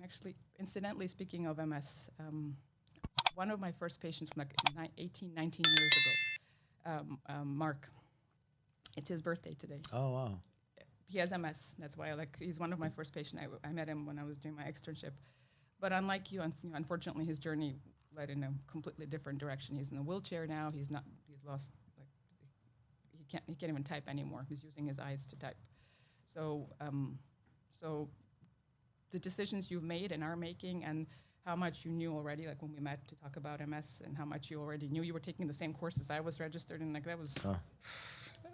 Actually, incidentally, speaking of MS, one of my first patients from like 18, 19 years ago, Mark, it's his birthday today. Oh, wow. He has MS. That's why he's one of my first patients. I met him when I was doing my externship. But unlike you, unfortunately, his journey led in a completely different direction. He's in a wheelchair now. He's lost, like, he can't even type anymore. He's using his eyes to type. So the decisions you've made and are making, and how much you knew already, like when we met to talk about MS, and how much you already knew. You were taking the same courses I was registered in. Like that was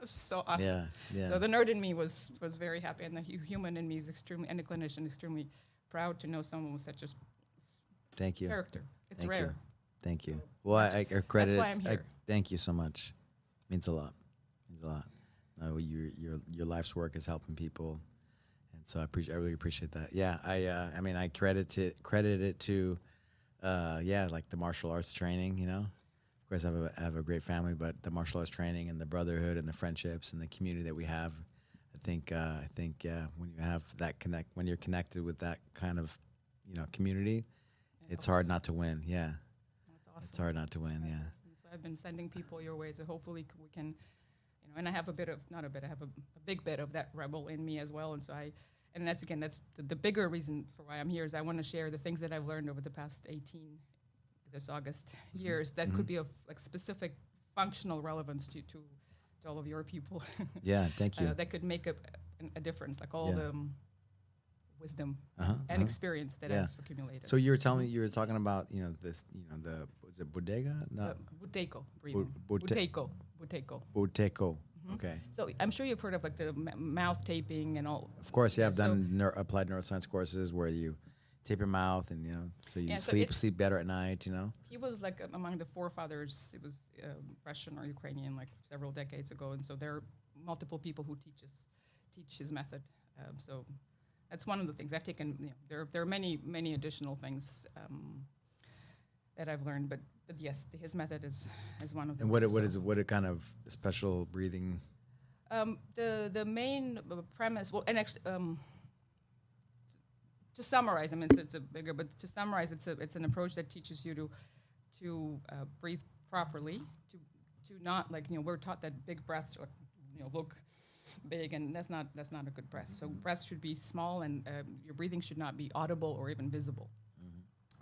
so awesome. Yeah, yeah. So the nerd in me was very happy, and the human in me is extremely, and the clinician extremely proud to know someone with such a Thank you. character. It's Thank rare. you. Thank you. Well, I credit. That's why I'm here. Thank you so much. Means a lot. Means a lot. No, your life's work is helping people, and so I really appreciate that. Yeah, I mean, I credit it to, like the martial arts training. You know, of course, I have a great family, but the martial arts training and the brotherhood and the friendships and the community that we have, I think when you have that when you're connected with that kind of, community, it's hard not to win. Yeah. That's awesome. It's hard not to win. Yeah. So I've been sending people your way to hopefully we can, and I have I have a big bit of that rebel in me as well. And so that's the bigger reason for why I'm here is I want to share the things that I've learned over the past 18, this August, years that could be of like specific functional relevance to all of your people. Yeah. Thank you. That could make a difference, like all the wisdom and experience that I've accumulated. So you were talking about, was it bodega? No. Buteco breathing. Buteco. Buteco. Okay. So I'm sure you've heard of like the mouth taping and all. Of course, yeah. I've done applied neuroscience courses where you tape your mouth and, so you sleep better at night, He was like among the forefathers. It was Russian or Ukrainian like several decades ago. And so there are multiple people who teach his method. So that's one of the things I've taken. There are many additional things that I've learned, but yes, his method is one of them. And what kind of special breathing? The main premise, well, and actually, to summarize, I mean, it's a bigger, but to summarize, it's an approach that teaches you to breathe properly, to not like we're taught that big breaths look big, and that's not a good breath. So breaths should be small, and your breathing should not be audible or even visible.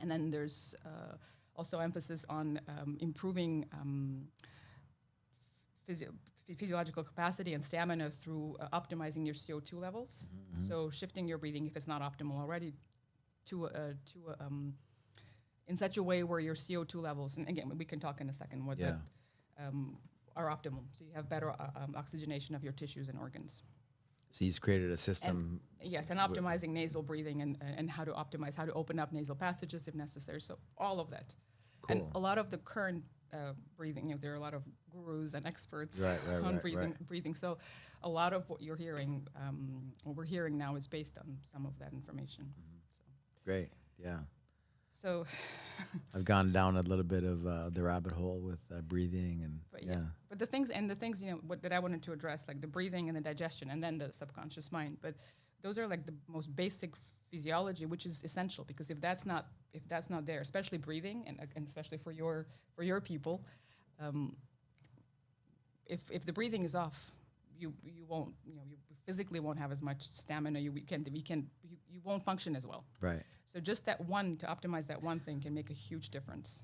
And then there's also emphasis on improving physiological capacity and stamina through optimizing your CO2 levels. So shifting your breathing, if it's not optimal already, in such a way where your CO2 levels, and again, we can talk in a second what that are optimal. So you have better oxygenation of your tissues and organs. So he's created a system. And optimizing nasal breathing and how to open up nasal passages if necessary. So all of that. Cool. And a lot of the current breathing, there are a lot of gurus and experts on breathing. So a lot of what you're hearing, what we're hearing now is based on some of that information. So. Great, yeah. So I've gone down a little bit of the rabbit hole with breathing and But the things that I wanted to address, like the breathing and the digestion, and then the subconscious mind. But those are like the most basic physiology, which is essential, because if that's not there, especially breathing, and especially for your people, if the breathing is off, you won't you physically won't have as much stamina. You won't function as well. Right. So just to optimize that one thing can make a huge difference.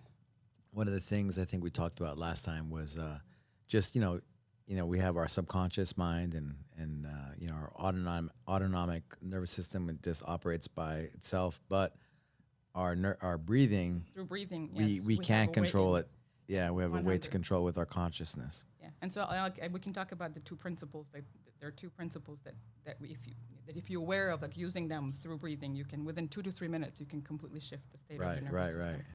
One of the things I think we talked about last time was just we have our subconscious mind and our autonomic nervous system, it just operates by itself, but our breathing, through breathing, we can't control it. Yeah, we have 100. a way to control with our consciousness. Yeah, and so we can talk about the two principles. There are two principles that if you're aware of, like using them through breathing, you can within 2 to 3 minutes you can completely shift the state of your nervous system. Right.